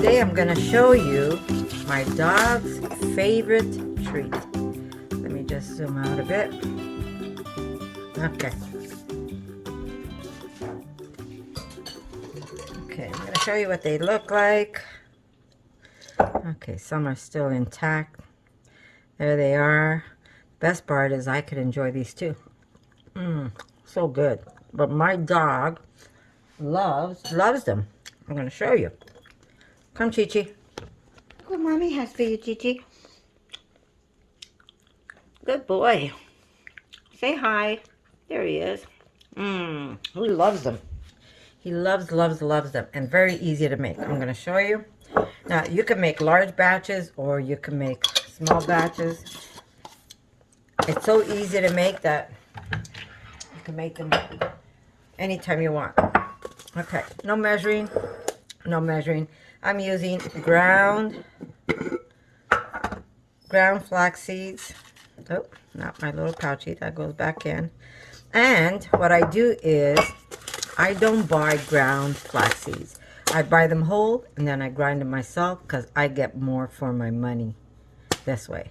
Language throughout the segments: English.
today I'm going to show you my dog's favorite treat. Let me just zoom out a bit. Okay. Okay, I'm going to show you what they look like. Okay, some are still intact. There they are. Best part is I could enjoy these too. So good. But my dog loves them. I'm going to show you. Come, Chi-Chi. Good, Mommy has for you, Chi-Chi. Good boy. Say hi. There he is. He loves them. He loves them. And very easy to make. I'm going to show you. Now, you can make large batches or you can make small batches. It's so easy to make that you can make them anytime you want. Okay, no measuring. No measuring. I'm using ground flax seeds. Oh, not my little pouchy. That goes back in. And what I do is I don't buy ground flax seeds. I buy them whole and then I grind them myself because I get more for my money this way.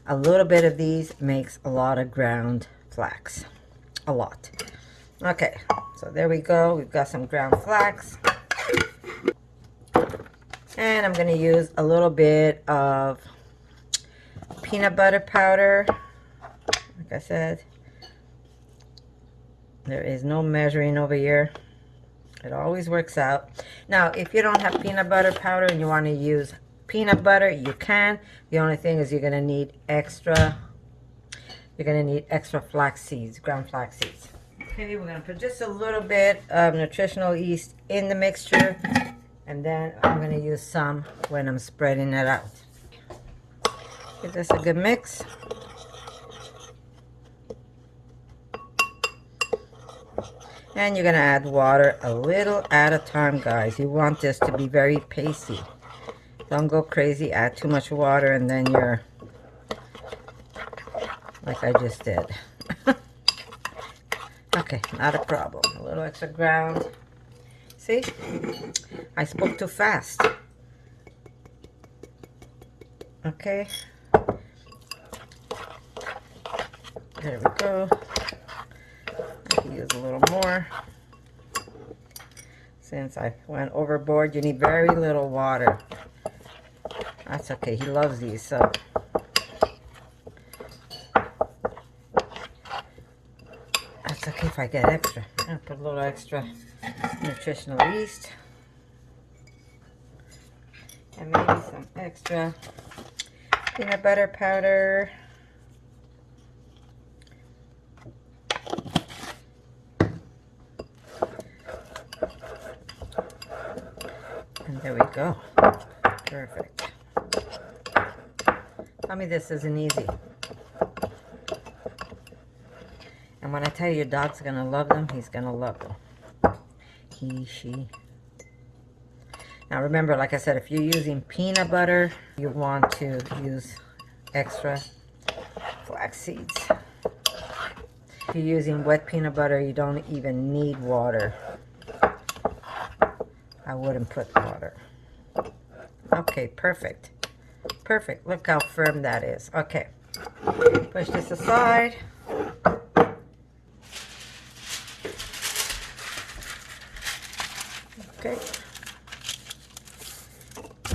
A little bit of these makes a lot of ground flax. A lot. Okay, so there we go. We've got some ground flax. And I'm going to use a little bit of peanut butter powder. Like I said, there is no measuring over here. It always works out. Now, if you don't have peanut butter powder and you want to use peanut butter, you can. The only thing is you're going to need extra. You're going to need extra flax seeds, ground flax seeds. Okay, we're going to put just a little bit of nutritional yeast in the mixture. And then I'm going to use some when I'm spreading it out. Give this a good mix. And you're going to add water a little at a time, guys. You want this to be very pasty. Don't go crazy, add too much water, and then you're like I just did. Okay, not a problem. A little extra ground. See? I spoke too fast. Okay. There we go. I can use a little more. Since I went overboard, you need very little water. That's okay. He loves these, so. That's okay if I get extra. I'll put a little extra nutritional yeast. And maybe some extra peanut butter powder. And there we go. Perfect. Tell me this isn't easy. And when I tell you your dog's going to love them, he's going to love them. He, she. Now remember, like I said, if you're using peanut butter, you want to use extra flax seeds. If you're using wet peanut butter, you don't even need water. I wouldn't put water. Okay, perfect. Perfect. Look how firm that is. Okay. Push this aside. Okay.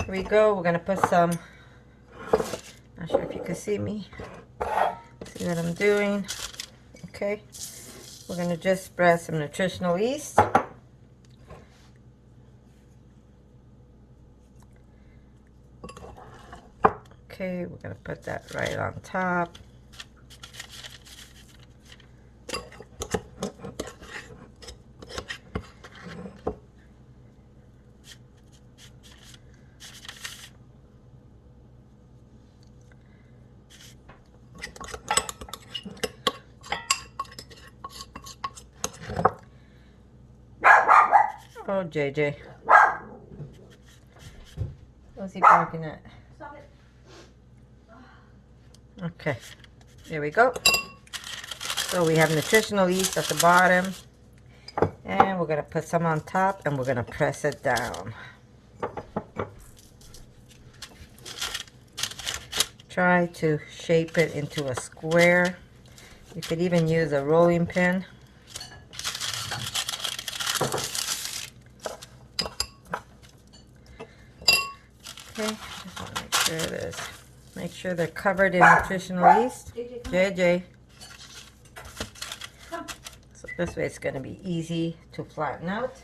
Here we go. We're going to put some, not sure if you can see me. See what I'm doing. Okay. We're going to just spread some nutritional yeast. Okay, we're going to put that right on top. Oh, JJ. What's he barking at? Stop it. Okay, there we go. So we have nutritional yeast at the bottom. And we're going to put some on top and we're going to press it down. try to shape it into a square. You could even use a rolling pin. Okay, just want to make sure this. Make sure they're covered in nutritional yeast. JJ. So this way it's going to be easy to flatten out.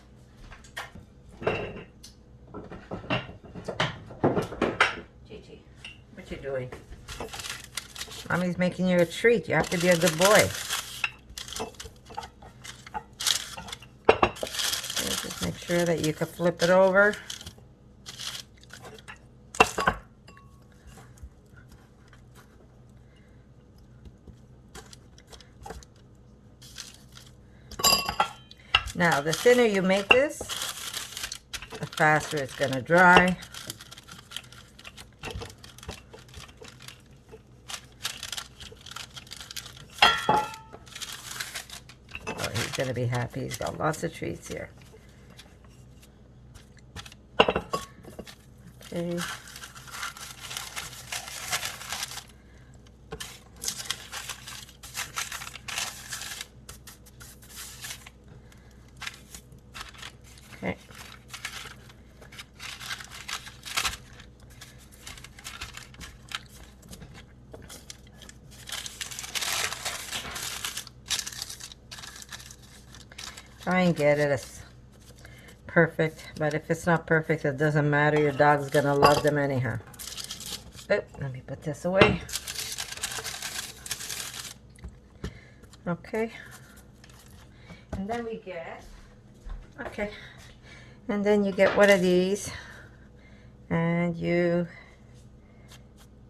Gigi, what you doing? Mommy's making you a treat. You have to be a good boy. Okay, just make sure that you can flip it over. Now, the thinner you make this, the faster it's going to dry. Oh, he's going to be happy. He's got lots of treats here. Okay. Okay. Try and get it as perfect, but if it's not perfect, it doesn't matter. Your dog's gonna love them anyhow. Oh, let me put this away. Okay. And then we get, okay. And then you get one of these and you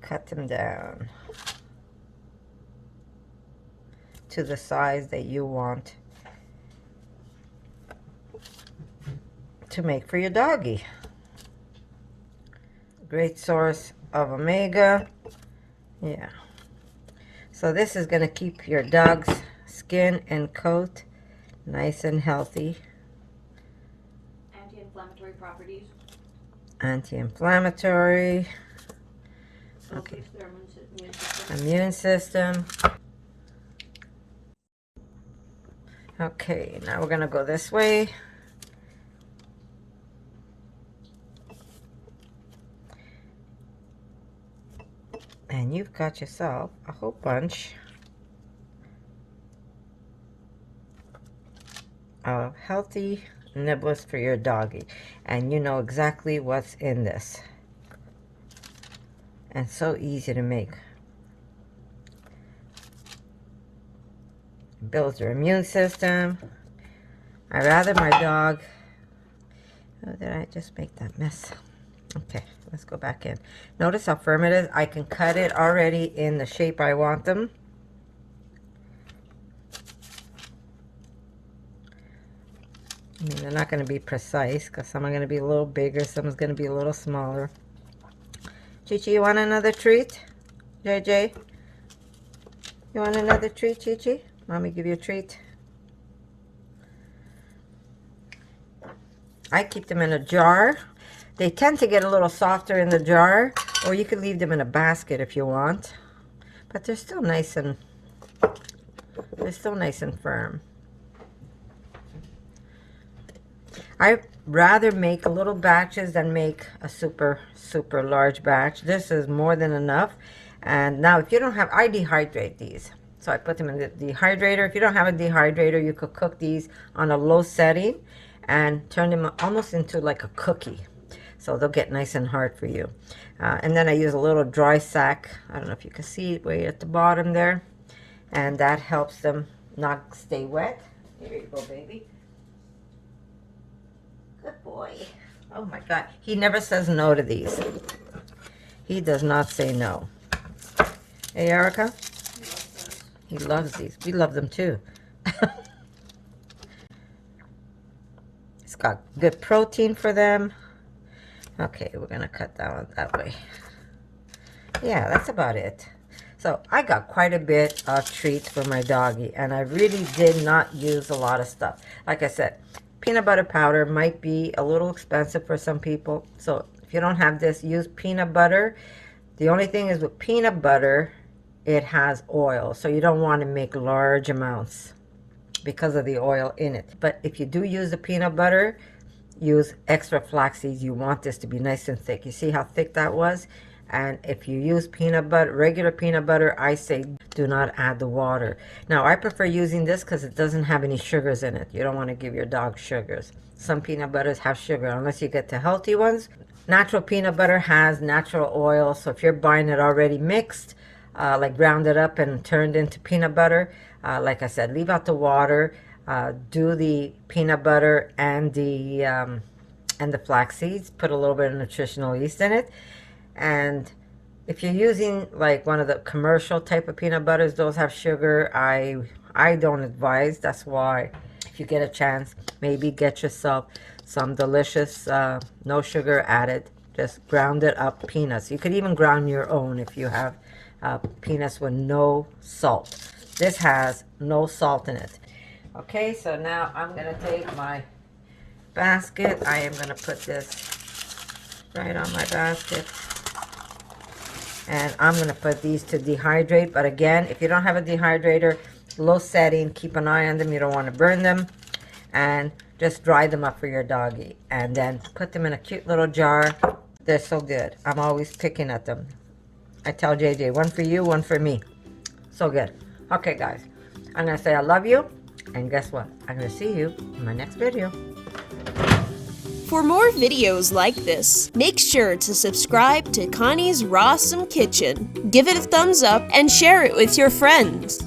cut them down to the size that you want to make for your doggy. Great source of omega. Yeah. So this is going to keep your dog's skin and coat nice and healthy. Anti-inflammatory properties. Anti-inflammatory. Okay. Immune system. Okay, now we're going to go this way. And you've got yourself a whole bunch of healthy nibblers for your doggy. And you know exactly what's in this. And so easy to make. Builds their immune system. I'd rather my dog... Oh, did I just make that mess? Okay, let's go back in. Notice how firm it is. I can cut it already in the shape I want them. I mean, they're not going to be precise because some are going to be a little bigger, some is going to be a little smaller. Chi-Chi, you want another treat? JJ? You want another treat, Chi-Chi? Mommy give you a treat. I keep them in a jar. They tend to get a little softer in the jar, or you could leave them in a basket if you want. But they're still nice and firm. I rather make little batches than make a super large batch. This is more than enough. And now if you don't have, I dehydrate these. So I put them in the dehydrator. If you don't have a dehydrator, you could cook these on a low setting and turn them almost into like a cookie. So they'll get nice and hard for you. And then I use a little dry sack. I don't know if you can see it way at the bottom there. And that helps them not stay wet. Here you go, baby. Good boy. Oh my God. He never says no to these. He does not say no. Hey, Erica? He loves these. We love them too. It's got good protein for them. Okay, we're going to cut that one that way. Yeah, that's about it. So I got quite a bit of treats for my doggy, and I really did not use a lot of stuff. Like I said, peanut butter powder might be a little expensive for some people. So if you don't have this, use peanut butter. The only thing is with peanut butter, it has oil, so you don't want to make large amounts because of the oil in it. But if you do use the peanut butter, use extra flax seeds. You want this to be nice and thick. You see how thick that was? And if you use peanut butter, regular peanut butter, I say do not add the water. Now, I prefer using this because it doesn't have any sugars in it. You don't want to give your dog sugars. Some peanut butters have sugar, unless you get the healthy ones. Natural peanut butter has natural oil, so if you're buying it already mixed, like grounded up and turned into peanut butter, like I said, leave out the water. Do the peanut butter and the flax seeds. Put a little bit of nutritional yeast in it. And if you're using like one of the commercial type of peanut butters, those have sugar. I don't advise. That's why, if you get a chance, maybe get yourself some delicious no sugar added, just grounded up peanuts. You could even ground your own if you have peanuts with no salt. This has no salt in it. Okay, so now I'm going to take my basket. I am going to put this right on my basket. And I'm going to put these to dehydrate. But again, if you don't have a dehydrator, low setting, keep an eye on them. You don't want to burn them. And just dry them up for your doggy. And then put them in a cute little jar. They're so good. I'm always picking at them. I tell JJ, one for you, one for me. So good. Okay, guys. I'm going to say I love you. And guess what? I'm going to see you in my next video. For more videos like this, make sure to subscribe to Connie's RAWsome Kitchen, give it a thumbs up, and share it with your friends.